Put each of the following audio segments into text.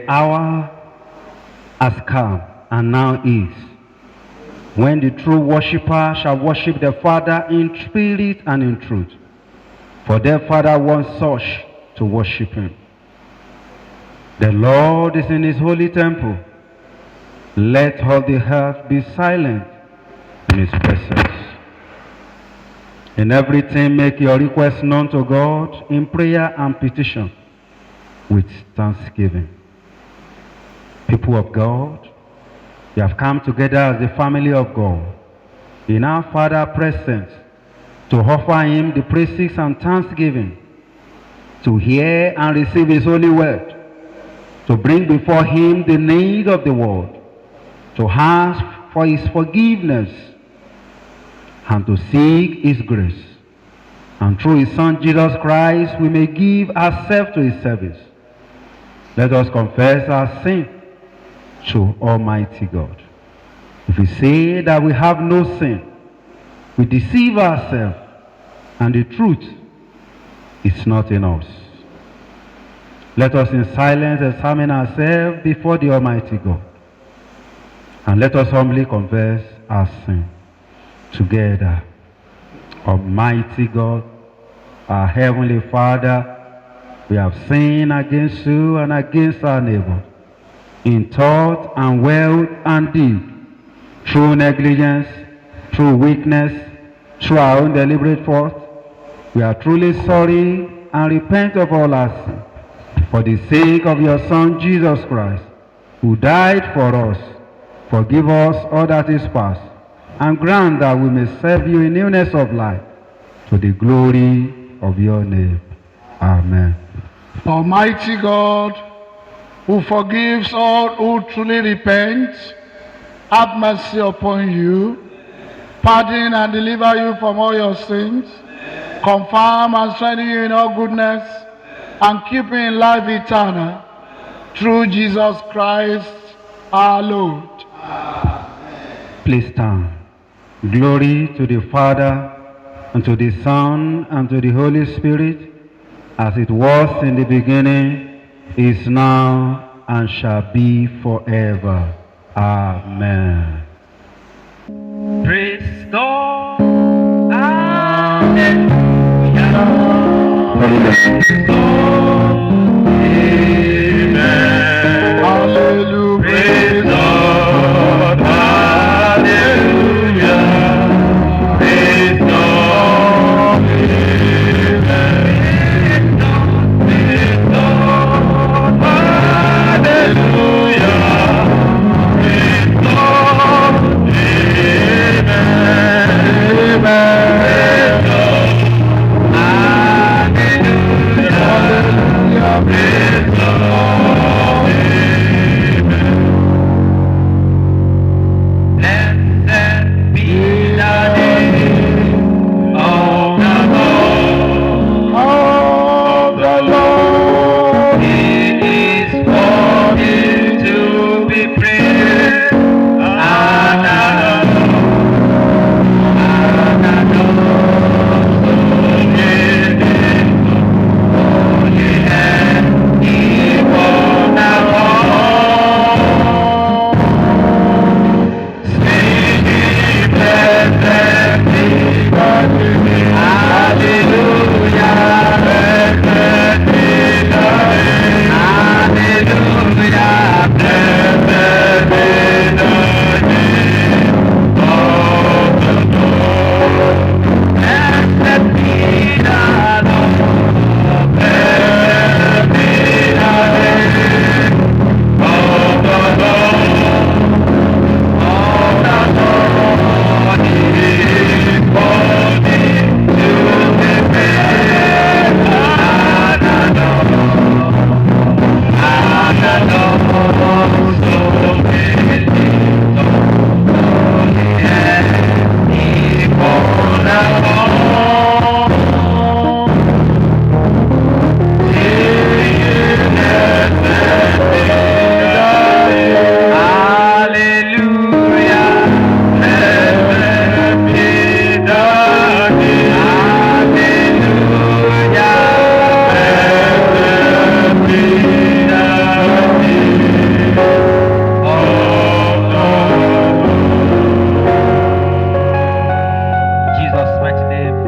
hour has come, and now is, when the true worshipper shall worship the Father in spirit and in truth. For the Father wants such to worship him. The Lord is in his holy temple. Let all the earth be silent in his presence. In everything make your requests known to God in prayer and petition with thanksgiving. People of God, we have come together as the family of God in our Father's presence to offer him the praises and thanksgiving, to hear and receive his holy word, to bring before him the need of the world, to ask for his forgiveness, and to seek his grace. And through his Son Jesus Christ, we may give ourselves to his service. Let us confess our sin to Almighty God. If we say that we have no sin, we deceive ourselves, and the truth is not in us. Let us in silence examine ourselves before the Almighty God, and let us humbly confess our sin together. Almighty God, our Heavenly Father, we have sinned against you and against our neighbor, in thought and word and deed, through negligence, through weakness, through our own deliberate fault. We are truly sorry and repent of all our sin. For the sake of your Son Jesus Christ, who died for us, forgive us all that is past, and grant that we may serve you in newness of life, to the glory of your name. Amen. Almighty God, who forgives all who truly repent, have mercy upon you, pardon and deliver you from all your sins, confirm and strengthen you in all goodness, and keep you in life eternal, through Jesus Christ our Lord. Please stand. Glory to the Father, and to the Son, and to the Holy Spirit, as it was in the beginning, is now, and shall be forever. Amen. Praise God. Hallelujah. Praise God. Amen. Hallelujah. Praise God. Hallelujah. Praise God. Amen. Praise God. Hallelujah. Praise God. Amen. Praise God. Hallelujah. Praise God. Amen. Blessed be the name of the Lord. Of the Lord. He is worthy to be praised and adored.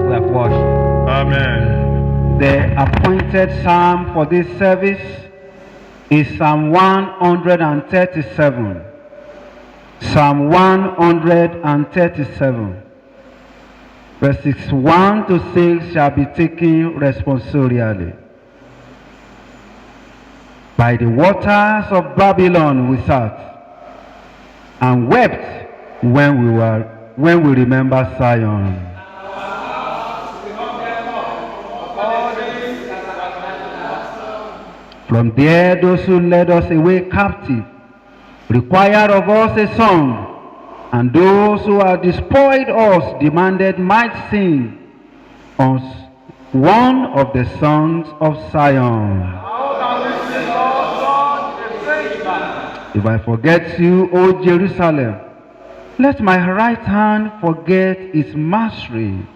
we have watched. Amen. The appointed psalm for this service is Psalm 137. Psalm 137. Verses 1 to 6 shall be taken responsorially. By the waters of Babylon we sat, and wept when we remember Zion. From there, those who led us away captive required of us a song, and those who had despoiled us demanded might sing us one of the songs of Zion. If I forget you, O Jerusalem, let my right hand forget its mastery.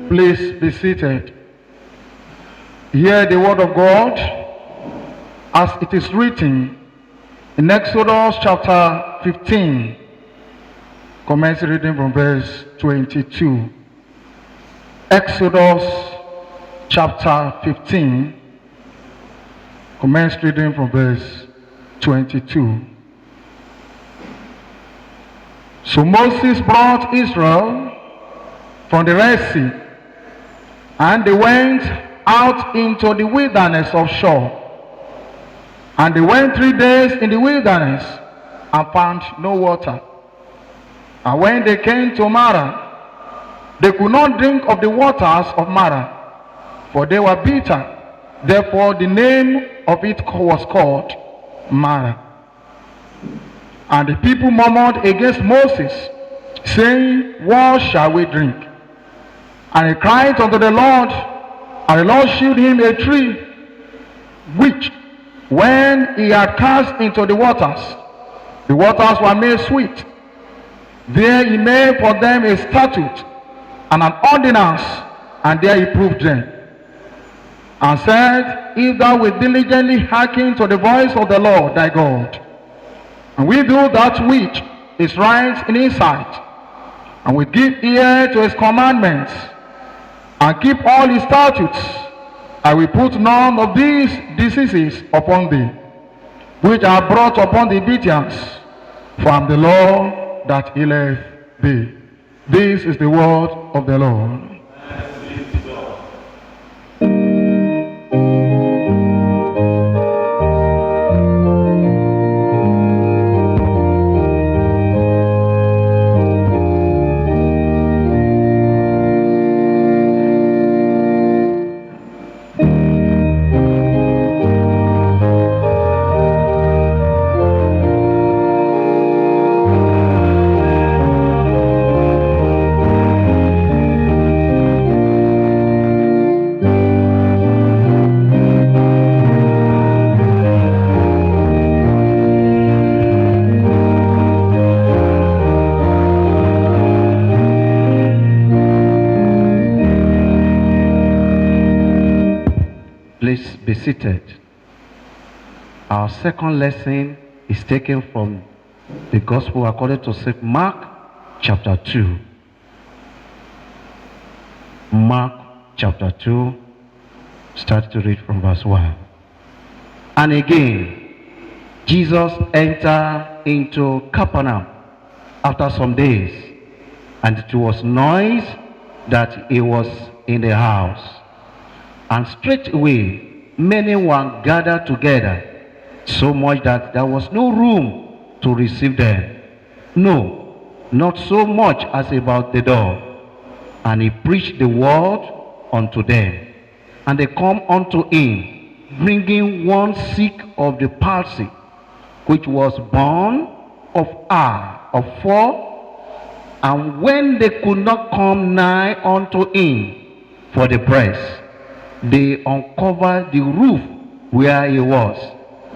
Please be seated. Hear the word of God as it is written in Exodus chapter 15. Commence reading from verse 22. Exodus chapter 15. Commence reading from verse 22. So Moses brought Israel from the Red Sea, and they went out into the wilderness of Shur. And they went 3 days in the wilderness and found no water. And when they came to Marah, they could not drink of the waters of Marah, for they were bitter. Therefore the name of it was called Marah. And the people murmured against Moses, saying, what shall we drink? And he cried unto the Lord, and the Lord shewed him a tree, which, when he had cast into the waters were made sweet. There he made for them a statute and an ordinance, and there he proved them. And said, if thou wilt diligently hearken to the voice of the Lord thy God, and will do that which is right in his sight, and will give ear to his commandments, and keep all his statutes, I will put none of these diseases upon thee, which are brought upon the Egyptians, for I am the Lord that healeth thee. This is the word of the Lord. Please be seated. Our second lesson is taken from the Gospel according to St. Mark chapter 2. Mark chapter 2, start to read from verse 1. And again, Jesus entered into Capernaum, after some days, and it was noise that he was in the house. And straightway many were gathered together, so much that there was no room to receive them. No, not so much as about the door. And he preached the word unto them. And they come unto him, bringing one sick of the palsy, which was born of 4. And when they could not come nigh unto him for the press, they uncovered the roof where he was.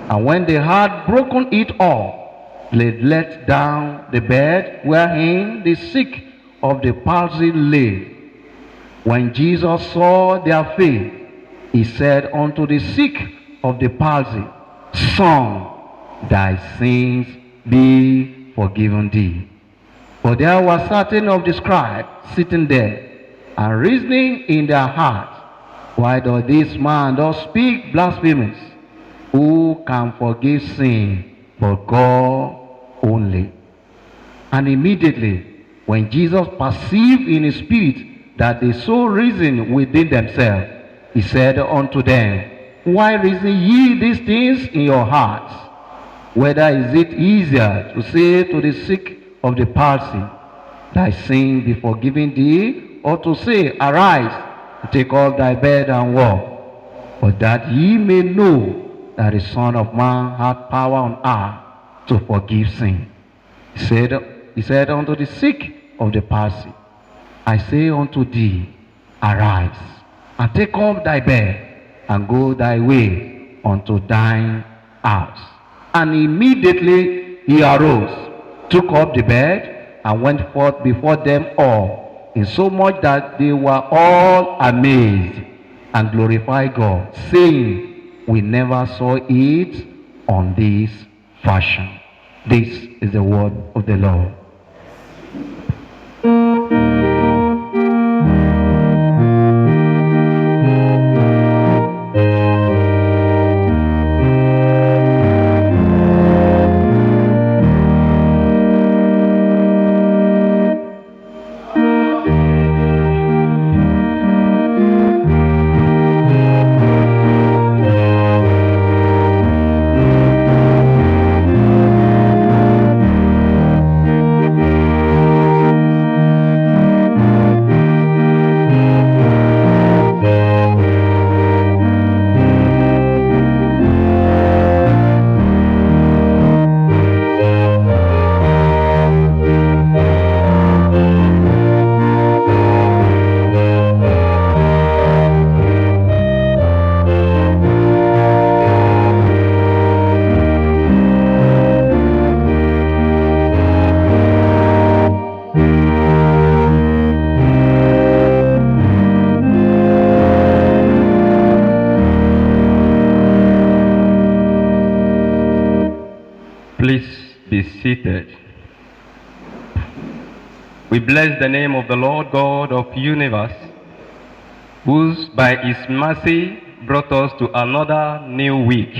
And when they had broken it up, they let down the bed wherein the sick of the palsy lay. When Jesus saw their faith, he said unto the sick of the palsy, Son, thy sins be forgiven thee. For there were certain of the scribes sitting there, and reasoning in their hearts, why does this man thus speak blasphemies? Who can forgive sin but God only? And immediately, when Jesus perceived in his spirit that they so reasoned within themselves, he said unto them, Why reason ye these things in your hearts? Whether is it easier to say to the sick of the palsy, Thy sin be forgiven thee, or to say, Arise, take up thy bed and walk? But that ye may know that the Son of Man hath power on earth to forgive sin. He said unto the sick of the palsy, I say unto thee, Arise, and take up thy bed, and go thy way unto thine house. And immediately he arose, took up the bed, and went forth before them all, insomuch that they were all amazed, and glorified God, saying, We never saw it on this fashion. This is the word of the Lord. Please be seated. We bless the name of the Lord God of universe, who by his mercy brought us to another new week.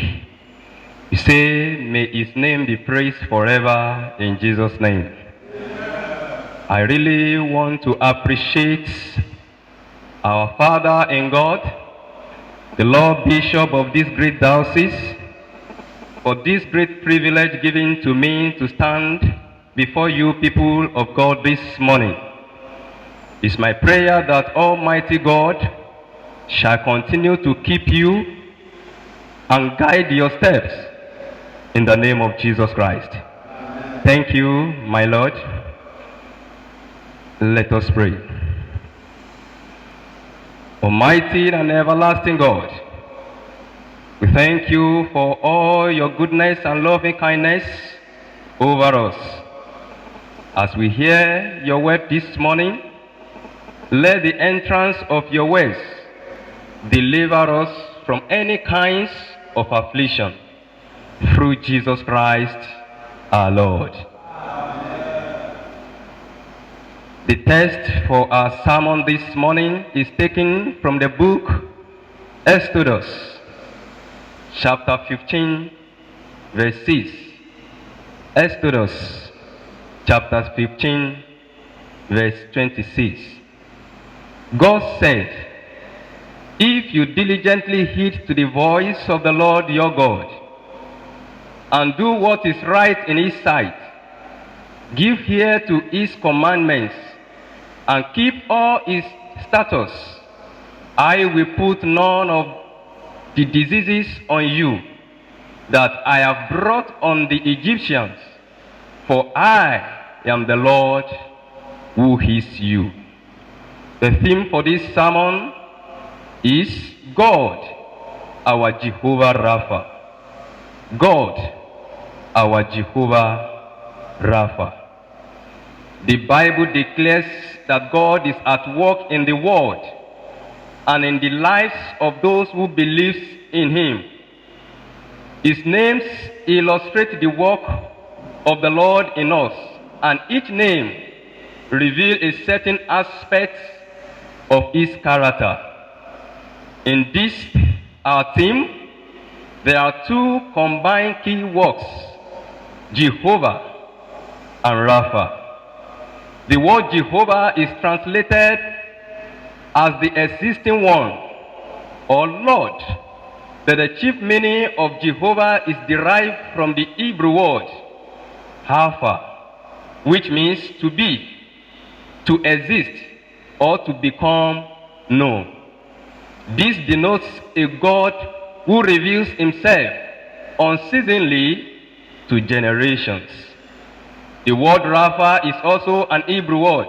We say, may his name be praised forever in Jesus' name. I really want to appreciate our Father in God, the Lord Bishop of this great diocese, for this great privilege given to me to stand before you people of God this morning. It's my prayer that Almighty God shall continue to keep you and guide your steps in the name of Jesus Christ. Amen. Thank you, my Lord. Let us pray. Almighty and everlasting God, we thank you for all your goodness and loving kindness over us. As we hear your word this morning, let the entrance of your words deliver us from any kinds of affliction, through Jesus Christ our Lord. Amen. The text for our sermon this morning is taken from the book Exodus, chapter 15, verse 6. Exodus, chapter 15, verse 26. God said, "If you diligently heed to the voice of the Lord your God, and do what is right in his sight, give ear to his commandments, and keep all his statutes, I will put none of the diseases on you that I have brought on the Egyptians, for I am the Lord who heals you." The theme for this sermon is God, our Jehovah Rapha. God, our Jehovah Rapha. The Bible declares that God is at work in the world and in the lives of those who believe in him. His names illustrate the work of the Lord in us, and each name reveals a certain aspect of his character. In this, our theme, there are two combined key words, Jehovah and Rapha. The word Jehovah is translated as the existing one, or Lord, but the chief meaning of Jehovah is derived from the Hebrew word, Rapha, which means to be, to exist, or to become known. This denotes a God who reveals himself unceasingly to generations. The word Rapha is also an Hebrew word,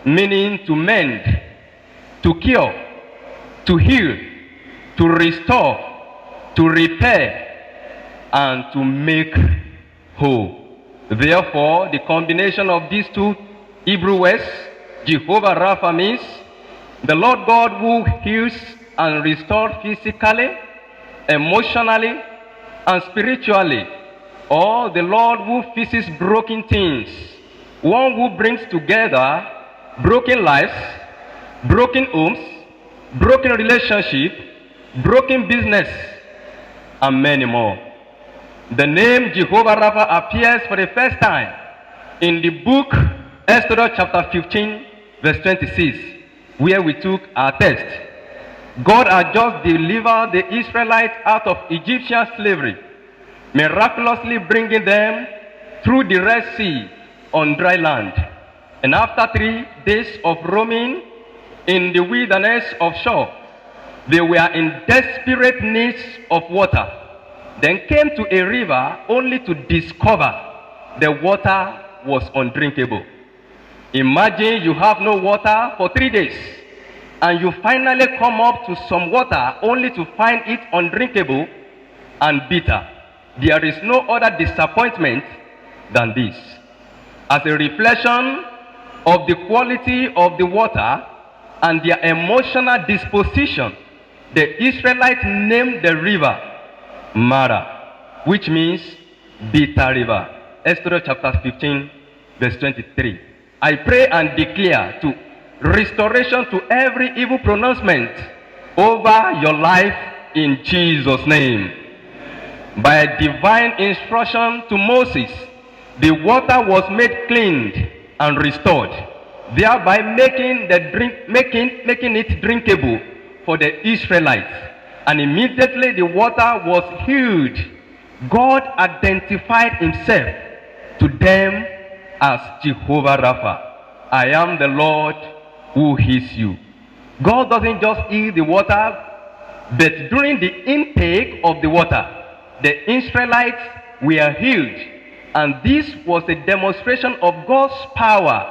meaning to mend, to cure, to heal, to restore, to repair, and to make whole. Therefore, the combination of these two Hebrew words, Jehovah Rapha, means the Lord God who heals and restores physically, emotionally, and spiritually, or the Lord who fixes broken things, one who brings together broken lives, broken homes, broken relationships, broken business, and many more. The name Jehovah Rapha appears for the first time in the book Exodus chapter 15, verse 26, where we took our text. God had just delivered the Israelites out of Egyptian slavery, miraculously bringing them through the Red Sea on dry land. And after 3 days of roaming in the wilderness of Shur, they were in desperate need of water. Then came to a river only to discover the water was undrinkable. Imagine you have no water for 3 days, and you finally come up to some water only to find it undrinkable and bitter. There is no other disappointment than this. As a reflection of the quality of the water and their emotional disposition, the Israelites named the river Mara, which means bitter river. Exodus chapter 15, verse 23. I pray and declare to restoration to every evil pronouncement over your life in Jesus' name. By divine instruction to Moses, the water was made clean and restored, thereby making it drinkable for the Israelites. And immediately the water was healed. God identified himself to them as Jehovah Rapha. I am the Lord who heals you. God doesn't just heal the water, but during the intake of the water, the Israelites were healed. And this was a demonstration of God's power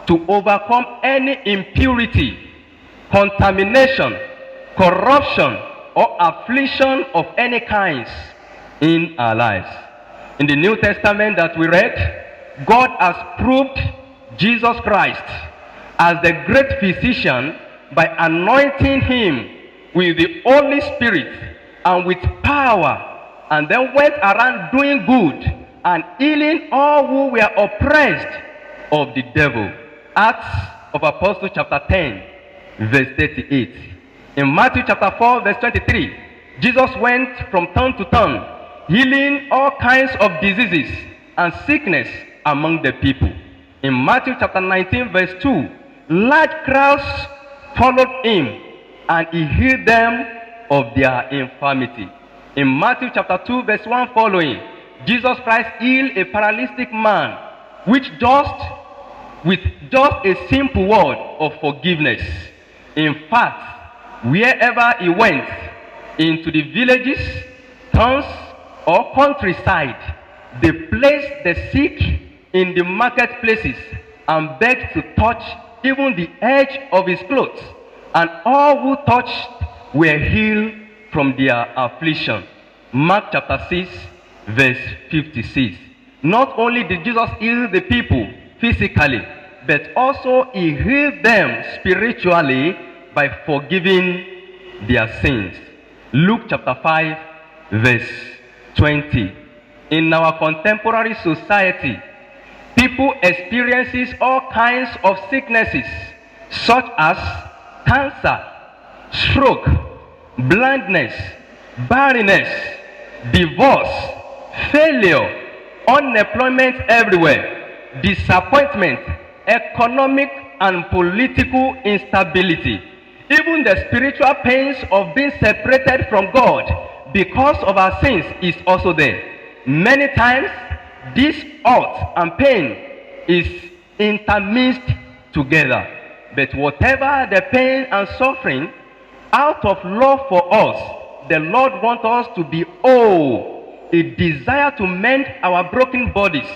to overcome any impurity, contamination, corruption, or affliction of any kinds in our lives. In the New Testament that we read, God has proved Jesus Christ as the great physician by anointing him with the Holy Spirit and with power, and then went around doing good and healing all who were oppressed of the devil. Acts of Apostles chapter 10, verse 38. In Matthew chapter 4, verse 23, Jesus went from town to town, healing all kinds of diseases and sickness among the people. In Matthew chapter 19 verse 2, large crowds followed him, and he healed them of their infirmity. In Matthew chapter 2 verse 1 following, Jesus Christ healed a paralytic man with just a simple word of forgiveness. In fact, wherever he went, into the villages, towns, or countryside, they placed the sick in the marketplaces and begged to touch even the edge of his clothes, and all who touched were healed from their affliction. Mark chapter 6 verse 56. Not only did Jesus heal the people physically, but also he healed them spiritually by forgiving their sins. Luke chapter 5 verse 20. In our contemporary society, people experiences all kinds of sicknesses such as cancer, stroke, blindness, barrenness, divorce, failure, unemployment everywhere, disappointment, economic and political instability. Even the spiritual pains of being separated from God because of our sins is also there. Many times, this hurt and pain is intermixed together. But whatever the pain and suffering, out of love for us, the Lord wants us to be whole, a desire to mend our broken bodies,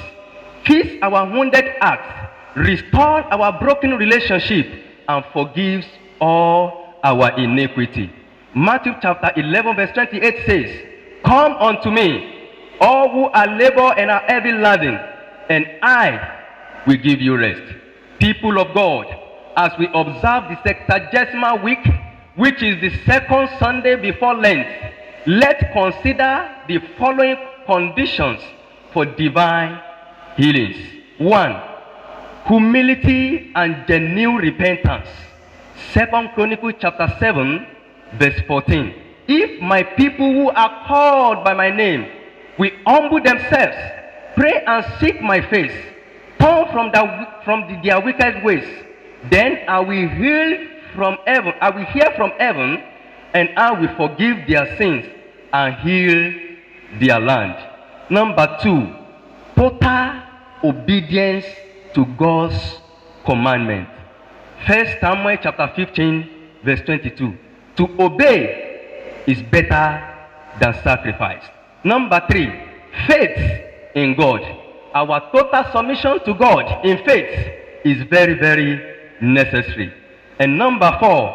fix our wounded hearts, restore our broken relationship, and forgives all our iniquity. Matthew chapter 11 verse 28 says, "Come unto me, all who are labor and are heavy laden, and I will give you rest." People of God, as we observe the Sexagesima week, which is the second Sunday before Lent, let's consider the following conditions for divine healings. 1. Humility and genuine repentance. 2 Chronicles chapter 7 verse 14. If my people who are called by my name will humble themselves, pray and seek my face, turn from their wicked ways, then I will hear from heaven, and I will forgive their sins and heal their land. Number 2, total obedience to God's commandment. 1 Samuel chapter 15 verse 22. To obey is better than sacrifice. Number 3, faith in God. Our total submission to God in faith is very, very necessary. And number 4,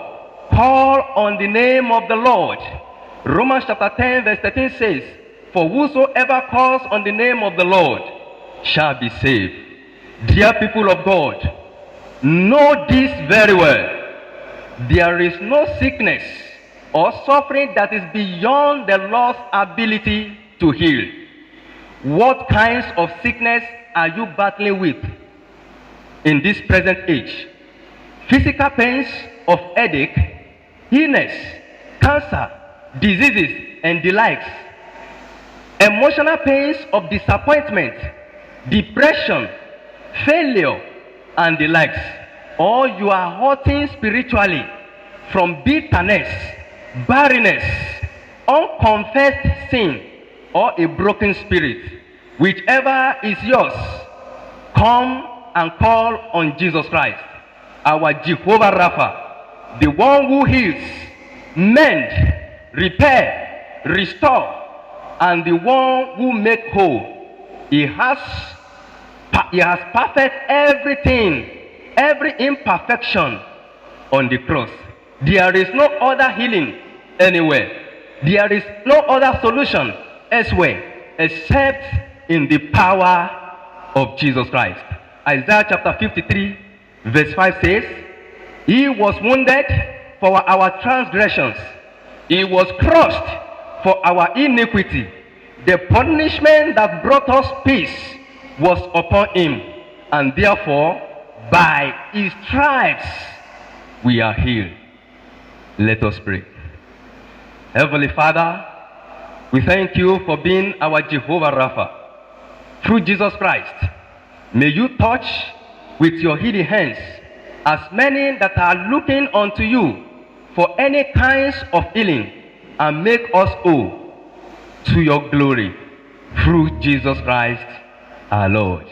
call on the name of the Lord. Romans chapter 10 verse 13 says, "For whosoever calls on the name of the Lord shall be saved." Dear people of God, know this very well. There is no sickness or suffering that is beyond the Lord's ability to heal. What kinds of sickness are you battling with in this present age? Physical pains of headache, illness, cancer, diseases, and the likes. Emotional pains of disappointment, depression, failure, and the likes. Or you are hurting spiritually from bitterness, barrenness, unconfessed sin, or a broken spirit. Whichever is yours, come and call on Jesus Christ, our Jehovah Rapha, the one who heals, mend, repair, restore, and the one who makes whole. He has perfected everything, every imperfection on the cross. There is no other healing anywhere. There is no other solution elsewhere except in the power of Jesus Christ. Isaiah chapter 53 verse 5 says, "He was wounded for our transgressions. He was crushed for our iniquity. The punishment that brought us peace was upon him, and therefore by his stripes we are healed." Let us pray. Heavenly Father, we thank you for being our Jehovah Rapha. Through Jesus Christ, May you touch with your healing hands as many that are looking unto you for any kinds of healing, and make us whole to your glory, through Jesus Christ our Lord.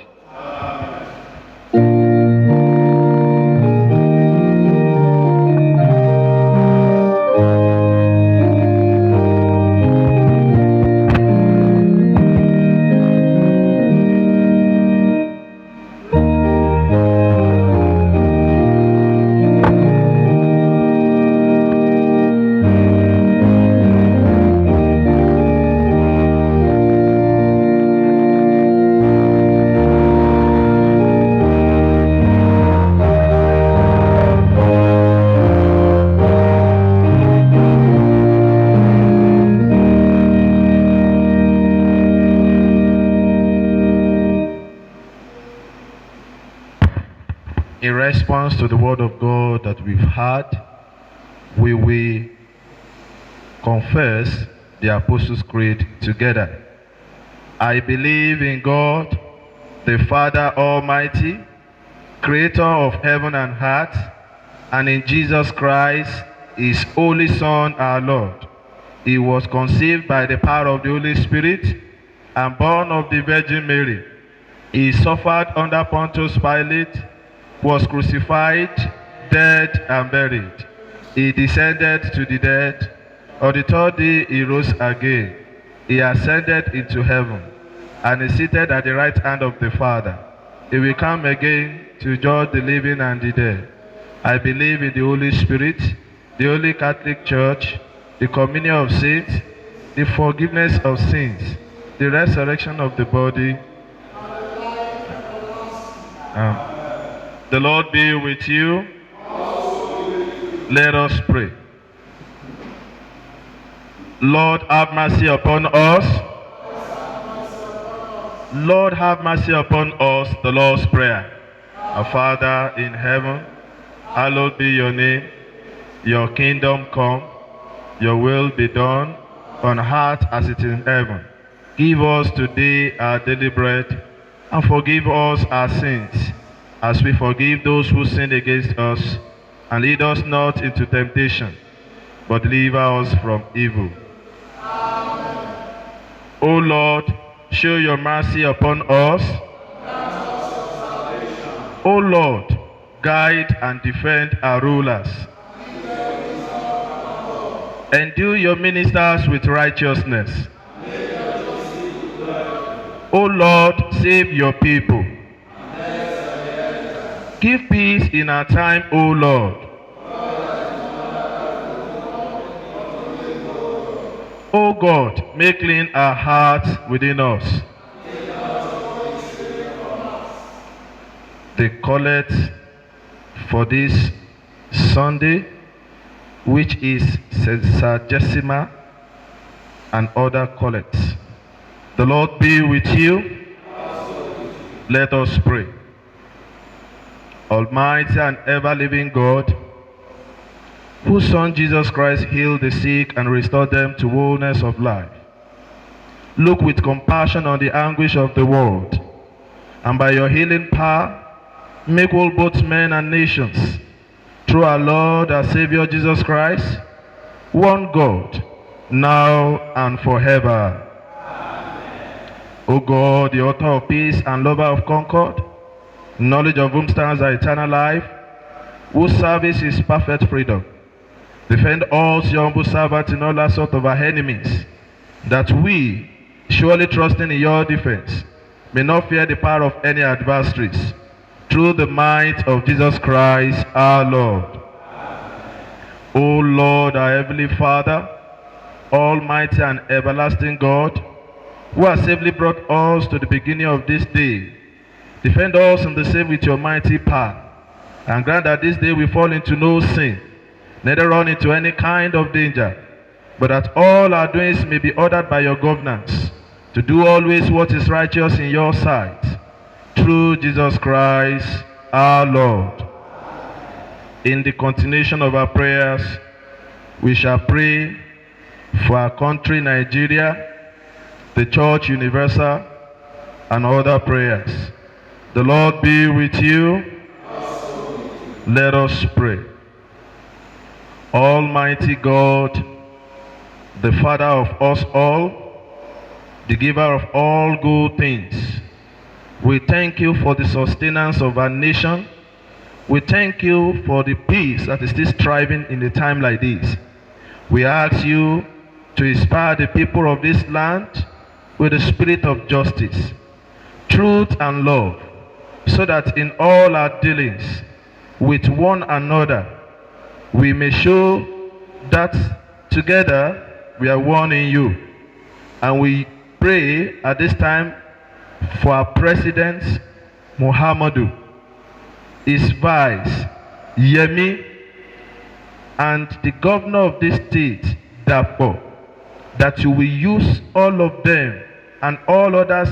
In response to the word of God that we've heard, we will confess the Apostles' Creed together. I believe in God, the Father Almighty, creator of heaven and earth, and in Jesus Christ, his only Son, our Lord. He was conceived by the power of the Holy Spirit and born of the Virgin Mary. He suffered under Pontius Pilate, was crucified, dead, and buried. He descended to the dead. On the third day he rose again. He ascended into heaven, and is seated at the right hand of the Father. He will come again to judge the living and the dead. I believe in the Holy Spirit, the Holy Catholic Church, the communion of saints, the forgiveness of sins, the resurrection of the body. The Lord be with you. Let us pray. Lord, have mercy upon us. Lord, have mercy upon us. The Lord's Prayer. Our Father in heaven, hallowed be your name. Your kingdom come. Your will be done on earth as it is in heaven. Give us today our daily bread, and forgive us our sins, as we forgive those who sin against us. And lead us not into temptation, but deliver us from evil. Amen. O Lord, show your mercy upon us. O Lord, guide and defend our rulers. Endue your ministers with righteousness. O Lord, save your people. Give peace in our time, O Lord. O God, make clean our hearts within us. The collect for this Sunday, which is Sexagesima and other collects. The Lord be with you. Let us pray. Almighty and ever-living God, whose Son Jesus Christ healed the sick and restored them to wholeness of life, look with compassion on the anguish of the world, and by your healing power, make whole both men and nations, through our Lord, our Savior Jesus Christ, one God, now and forever. Amen. O God, the author of peace and lover of concord, knowledge of whom stands our eternal life, whose service is perfect freedom, defend us, your humble servants, in all assault of our enemies, that we, surely trusting in your defense, may not fear the power of any adversaries, through the might of Jesus Christ our Lord. Amen. O Lord, our heavenly Father, almighty and everlasting God, who has safely brought us to the beginning of this day, defend us in the same with your mighty power, and grant that this day we fall into no sin, neither run into any kind of danger, but that all our doings may be ordered by your governance, to do always what is righteous in your sight, through Jesus Christ our Lord. In the continuation of our prayers, we shall pray for our country, Nigeria, the Church Universal, and other prayers. The Lord be with you. Let us pray. Almighty God, the Father of us all, the giver of all good things, we thank you for the sustenance of our nation. We thank you for the peace that is still striving in a time like this. We ask you to inspire the people of this land with the spirit of justice, truth and love, so that in all our dealings with one another, we may show that together we are one in you. And we pray at this time for our President, Muhammadu, his vice, Yemi, and the governor of this state, Dapo, that you will use all of them and all others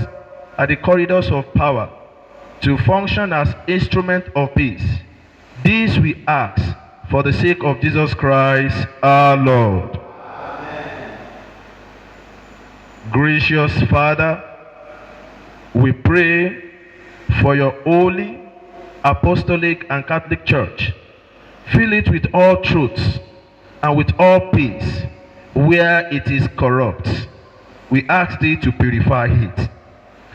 at the corridors of power to function as instrument of peace. This we ask for the sake of Jesus Christ our Lord. Amen. Gracious Father, we pray for your holy, apostolic and Catholic Church. Fill it with all truths and with all peace. Where it is corrupt, we ask thee to purify it.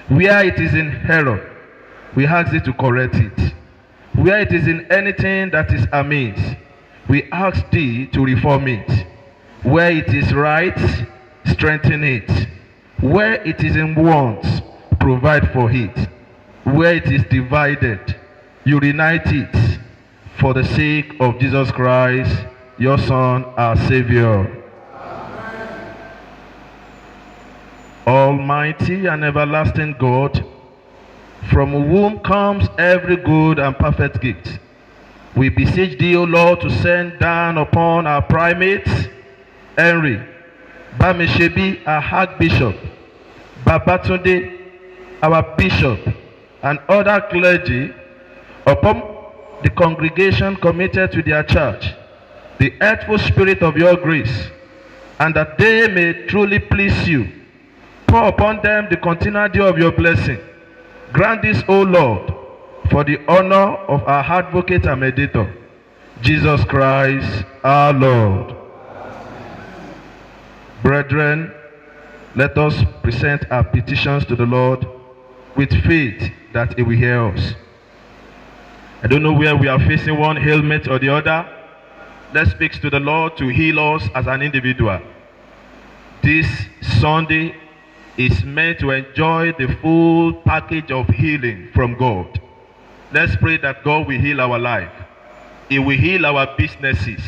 Where it is in error, we ask thee to correct it. Where it is in anything that is amiss, we ask thee to reform it. Where it is right, strengthen it. Where it is in want, provide for it. Where it is divided, unite it. For the sake of Jesus Christ, your Son, our Savior. Almighty and everlasting God, from whom comes every good and perfect gift, we beseech thee, O Lord, to send down upon our primates, Henry, Bamishebi, our Archbishop, Babatunde, our Bishop, and other clergy, upon the congregation committed to their church, the earthful spirit of your grace, and that they may truly please you. Pour upon them the continual dew of your blessing. Grant this, O Lord, for the honor of our advocate and mediator, Jesus Christ our Lord. Brethren, let us present our petitions to the Lord with faith that he will hear us. I don't know where we are facing one ailment or the other. Let's speak to the Lord to heal us as an individual. This Sunday is meant to enjoy the full package of healing from God. Let's pray that God will heal our life. He will heal our businesses.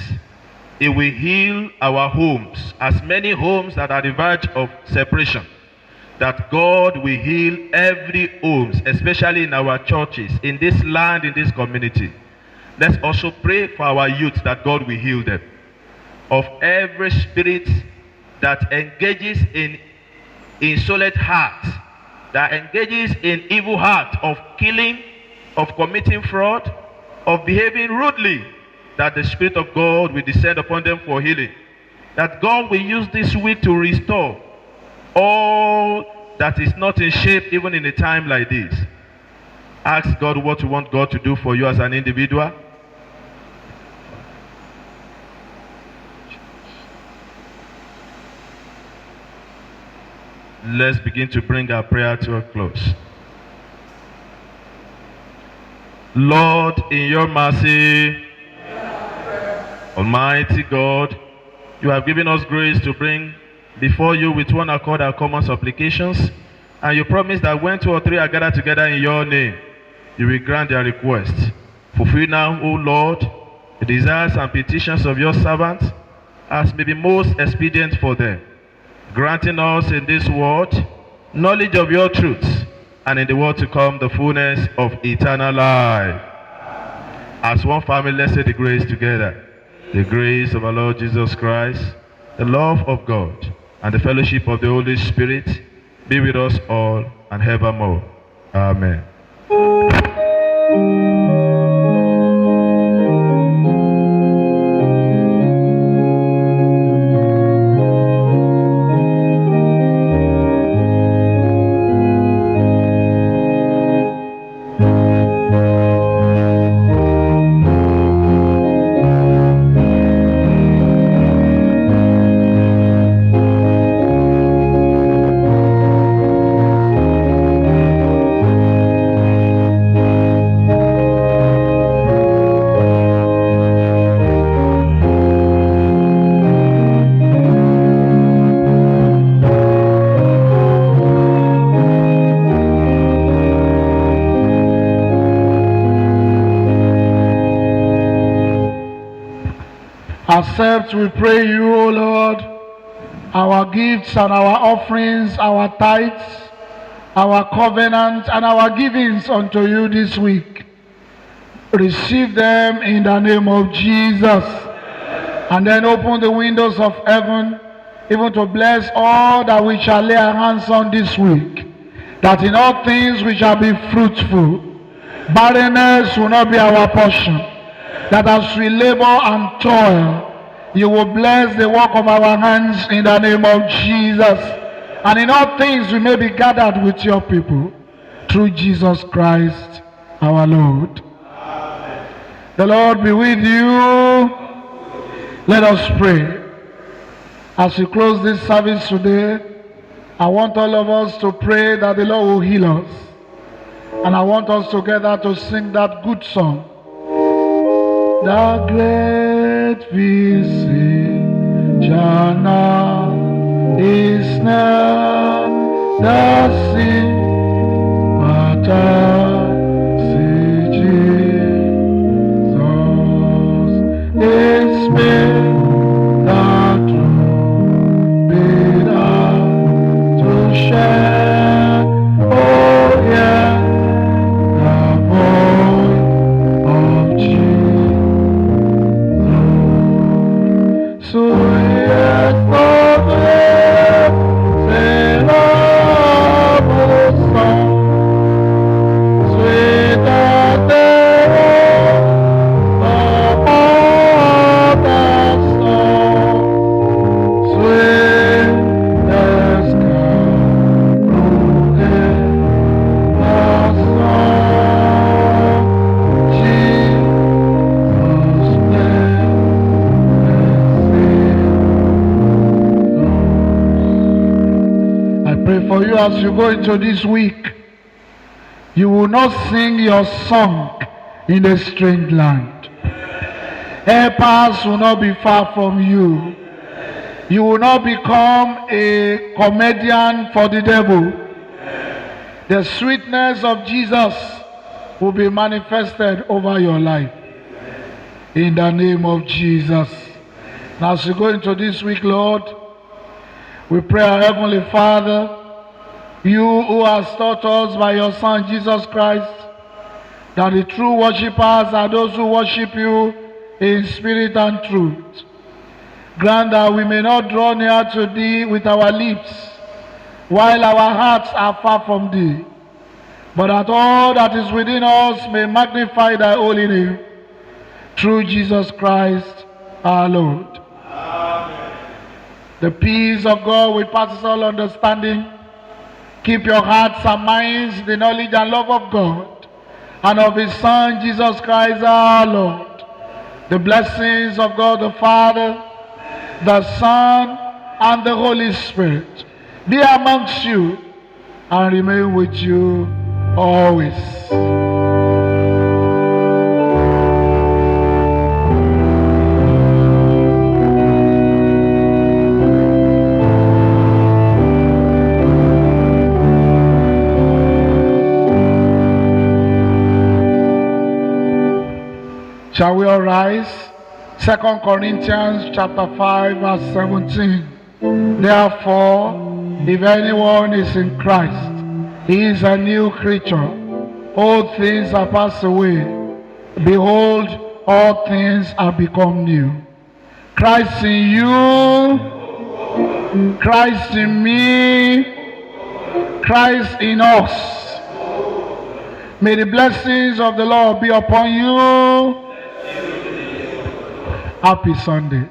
He will heal our homes, as many homes that are on the verge of separation. That God will heal every home, especially in our churches, in this land, in this community. Let's also pray for our youth that God will heal them. Of every spirit that engages in insolent heart, that engages in evil heart of killing, of committing fraud, of behaving rudely, that the Spirit of God will descend upon them for healing. That God will use this week to restore all that is not in shape even in a time like this. Ask God what you want God to do for you as an individual. Let's begin to bring our prayer to a close. Lord, in your mercy, Almighty God, you have given us grace to bring before you with one accord our common supplications, and you promise that when 2 or 3 are gathered together in your name, you will grant their requests. Fulfill now, O Lord, the desires and petitions of your servants as may be most expedient for them, granting us in this world knowledge of your truths, and in the world to come the fullness of eternal life. As one family, let's say the grace together. The grace of our Lord Jesus Christ, the love of God, and the fellowship of the Holy Spirit be with us all and evermore. Amen. Accept, we pray you, O Lord, our gifts and our offerings, our tithes, our covenant, and our givings unto you this week. Receive them in the name of Jesus. And then open the windows of heaven, even to bless all that we shall lay our hands on this week. That in all things we shall be fruitful. Barrenness will not be our portion. That as we labor and toil, you will bless the work of our hands in the name of Jesus. And in all things we may be gathered with your people. Through Jesus Christ our Lord. Amen. The Lord be with you. Let us pray. As we close this service today, I want all of us to pray that the Lord will heal us. And I want us together to sing that good song. The great physician is now, the sin matter, see Jesus is made the truth to share. Oh yeah, the voice of Jesus. So yes, for you as you go into this week, you will not sing your song in a strange land. Helpers will not be far from you. You will not become a comedian for the devil. The sweetness of Jesus will be manifested over your life. In the name of Jesus. Now as you go into this week, Lord, we pray, our Heavenly Father, you who has taught us by your Son Jesus Christ that the true worshippers are those who worship you in spirit and truth. Grant that we may not draw near to thee with our lips, while our hearts are far from thee, but that all that is within us may magnify thy holy name. Through Jesus Christ our Lord. Amen. The peace of God which passes all understanding, keep your hearts and minds in the knowledge and love of God and of his Son, Jesus Christ our Lord. The blessings of God the Father, the Son, and the Holy Spirit be amongst you and remain with you always. Shall we all rise? 2 Corinthians chapter 5 verse 17. Therefore, if anyone is in Christ, he is a new creature. All things are passed away. Behold, all things are become new. Christ in you, Christ in me, Christ in us. May the blessings of the Lord be upon you. Happy Sunday.